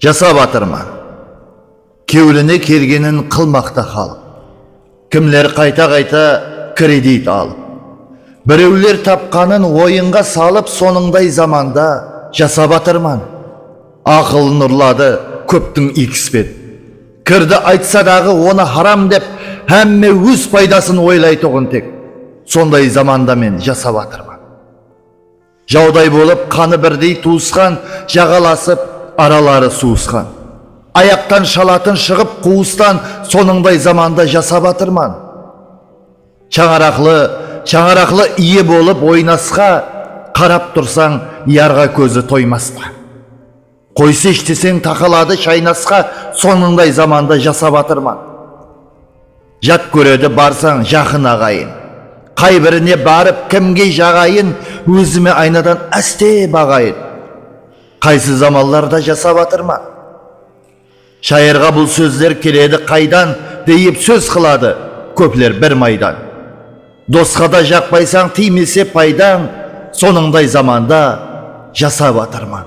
Жасап атырман. Кеуліне кергенін қылмақта қалып. Кімлер қайта-қайта кредит алып. Біреулер тапқанын ойынға салып, соныңдай заманда жасап атырман. Ақылын ұрлады көптің икіспет. Кірді айтса дағы оны харам деп, әмме өз пайдасын ойлайтұғын тек. Сондай заманда мен жасап атырман. Жаудай болып қаны бірдей туысқан, жағаласып аралары суысқан. Аяқтан шалатын шығып қуыстан, соныңдай заманда жасап атырман. Чаңарақлы ие болып ойнасқа, қарап тұрсаң ярға көзі тоймасқа. Қойсы іштесең тақалады шайнасқа, соныңдай заманда жасап атырман. Жат көреді барсаң жақын ағайын. Қай біріне барып кімге жағайын, өзіме айнадан әсте бағайын. Қайсы замалларда жасап атырман. Шайырға бұл сөздер келеді қайдан, дейіп сөз қылады көплер бір майдан. Досқа да жақпайсаң тимесе пайдаң, соныңдай заманда жасап атырман.